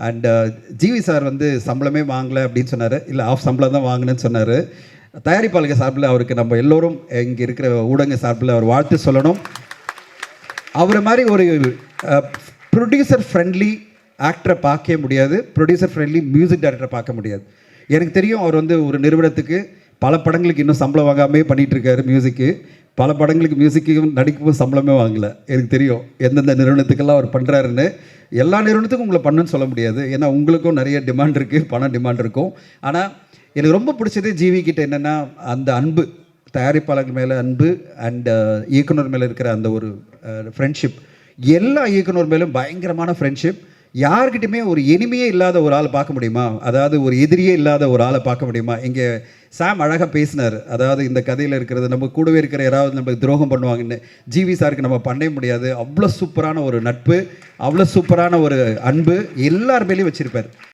And GV sir வந்து சம்பளமே வாங்கலை அப்படின்னு சொன்னார். இல்லை ஆஃப் சம்பளம் தான் வாங்கினேன்னு சொன்னார். தயாரிப்பாளர்கள் சார்பில் அவருக்கு நம்ம எல்லோரும் இங்கே இருக்கிற ஊடக சார்பில் அவர் வாழ்த்து சொல்லணும். அவரை மாதிரி ஒரு ப்ரொடியூசர் ஃப்ரெண்ட்லி ஆக்டரை பார்க்கவே முடியாது, ப்ரொடியூசர் ஃப்ரெண்ட்லி மியூசிக் டைரக்டரை பார்க்க முடியாது. எனக்கு தெரியும் அவர் வந்து ஒரு நிறுவனத்துக்கு பல படங்களுக்கு இன்னும் சம்பளம் வாங்காமே பண்ணிகிட்ருக்காரு. மியூசிக்கு பல படங்களுக்கு மியூசிக்கு நடிக்கும்போது சம்பளமே வாங்கலை. எனக்கு தெரியும் எந்தெந்த நிறுவனத்துக்கெல்லாம் அவர் பண்ணுறாருன்னு. எல்லா நிறுவனத்துக்கும் உங்களை பண்ணுன்னு சொல்ல முடியாது, ஏன்னா உங்களுக்கும் நிறைய டிமாண்ட் இருக்குது, பணம் டிமாண்ட் இருக்கும். ஆனால் எனக்கு ரொம்ப பிடிச்சது ஜிவி கிட்ட என்னென்னா அந்த அன்பு, தயாரிப்பாளர்கள் மேலே அன்பு அண்ட் இயக்குனர் மேலே இருக்கிற அந்த ஒரு ஃப்ரெண்ட்ஷிப். எல்லா இயக்குனர் மேலும் பயங்கரமான ஃப்ரெண்ட்ஷிப். யார்கிட்டையுமே ஒரு எனிமையே இல்லாத ஒரு ஆளை பார்க்க முடியுமா, அதாவது ஒரு எதிரியே இல்லாத ஒரு ஆளை பார்க்க முடியுமா? இங்கே சாம் அழகாக பேசினார். அதாவது இந்த கதையில் இருக்கிறது நம்ம கூடவே இருக்கிற யாராவது நமக்கு துரோகம் பண்ணுவாங்கன்னு. ஜிவி சாருக்கு நம்ம பண்ணவே முடியாது. அவ்வளோ சூப்பரான ஒரு நட்பு, அவ்வளோ சூப்பரான ஒரு அன்பு எல்லார் மேலேயும் வச்சுருப்பார்.